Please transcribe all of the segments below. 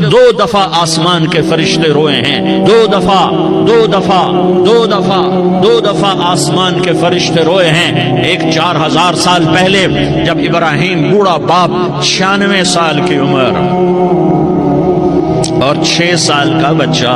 दो दफा आसमान के फरिश्ते रोए हैं, दो दफा आसमान के फरिश्ते रोए हैं। एक 4000 साल पहले जब इब्राहिम बूढ़ा बाप 96 साल की उम्र और 6 साल का बच्चा,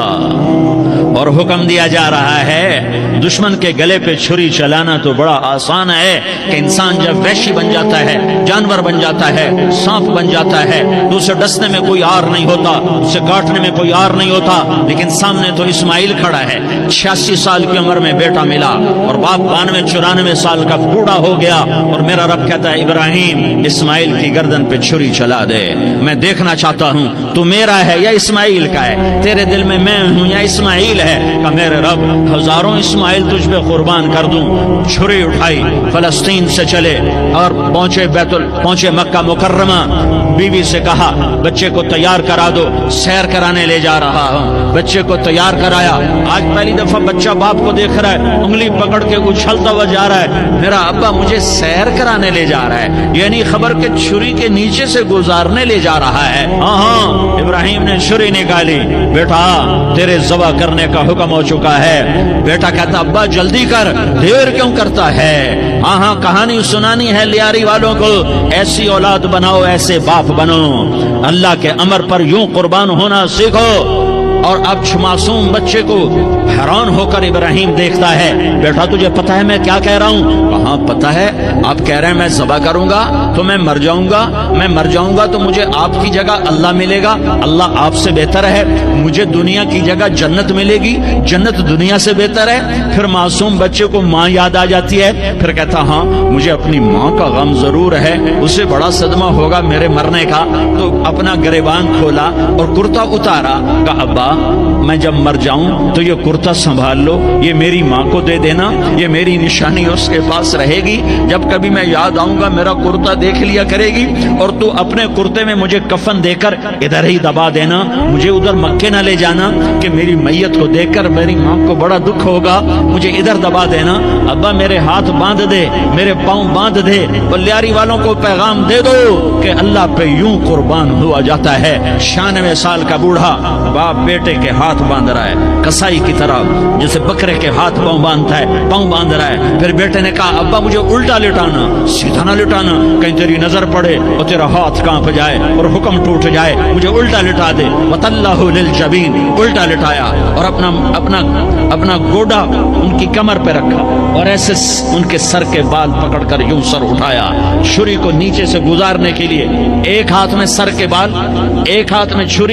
और हुक्म दिया जा रहा है दुश्मन के गले पे छुरी चलाना तो बड़ा आसान है कि इंसान जब वैशी बन जाता है, जानवर बन जाता है, सांप बन जाता है तो उसे डसने में कोई आर नहीं होता, उसे काटने में कोई आर नहीं होता। लेकिन सामने तो इस्माइल खड़ा है, 86 साल की उम्र में बेटा मिला और बाप 92-94 साल का बूढ़ा हो गया, और मेरा रब कहता है इब्राहिम इस्माइल की गर्दन पे छुरी चला दे, मैं देखना चाहता हूँ तू मेरा है या इस्माइल का है, तेरे दिल में मैं हूँ या इस्माइल है। का मेरे रब हजारों इस्माइल तुझ पे कुर्बान कर दूं। छुरी उठाई, फलस्तीन से चले और पहुंचे मक्का मुकर्रमा। बीवी से कहा बच्चे को तैयार करा दो, सैर कराने ले जा रहा हूं। बच्चे को तैयार कराया। आज पहली दफा बच्चा बाप को देख रहा है, उंगली पकड़ के उछलता हुआ जा रहा है, मेरा अब्बा मुझे सैर कराने ले जा रहा है, यानी खबर के छुरी के नीचे से गुजारने ले जा रहा है। हाँ, इब्राहिम ने छुरी निकाली, बेटा तेरे ज़बा करने का हुक्म हो चुका है। बेटा कहता अब्बा जल्दी कर, देर क्यों करता है। हाँ, कहानी सुनानी है लियारी वालों को, ऐसी औलाद बनाओ, ऐसे बाप बनो, अल्लाह के अमर पर यूं कुर्बान होना सीखो। और अब मासूम बच्चे को हैरान होकर इब्राहिम देखता है, बेटा तुझे पता है मैं क्या कह रहा हूँ। कहाँ पता है, आप कह रहे हैं मैं ज़बा करूंगा तो मैं मर जाऊंगा, मैं मर जाऊंगा तो मुझे आपकी जगह अल्लाह मिलेगा, अल्लाह आपसे बेहतर है, मुझे दुनिया की जगह जन्नत मिलेगी, जन्नत दुनिया से बेहतर है। फिर मासूम बच्चे को माँ याद आ जाती है, फिर कहता हाँ मुझे अपनी माँ का गम जरूर है, उसे बड़ा सदमा होगा मेरे मरने का। तो अपना गिरेबान खोला और कुर्ता उतारा, कहा अब्बा मैं जब मर जाऊं तो ये कुर्ता संभाल लो, ये मेरी माँ को दे देना, ये मेरी निशानी उसके पास रहेगी, जब कभी मैं याद आऊंगा मेरा कुर्ता देख लिया करेगी, और तू अपने कुर्ते में मुझे कफन देकर इधर ही दबा देना, मुझे उधर मक्के ना ले जाना कि मेरी मैयत को देखकर मेरी माँ को बड़ा दुख होगा, मुझे इधर दबा देना। अब्बा मेरे हाथ बांध दे, मेरे पाँव बांध दे, और लियारी वालों को पैगाम दे दो कि अल्लाह पे यूं कुर्बान हुआ जाता है। 96 साल का बूढ़ा बाप बेटे के हाथ बांध रहा है, कसाई की तरह जैसे बकरे के हाथ पांव बांधता है, पांव बांध रहा है। फिर बेटे ने कहा अब्बा मुझे उल्टा लिटाना, सीधा ना लिटाना, कहीं तेरी नजर पड़े और तेरा हाथ कांप जाए और हुक्म टूट जाए, मुझे उल्टा लिटा दे। वतल्लाहु लिल जबीन, उल्टा लिटाया और अपना गोडा उनकी कमर पे रखा और ऐसे उनके सर के बाल पकड़कर यूं सर उठाया, छुरी को नीचे से गुजारने के लिए। एक हाथ में सर के बाल, एक हाथ में छुरी,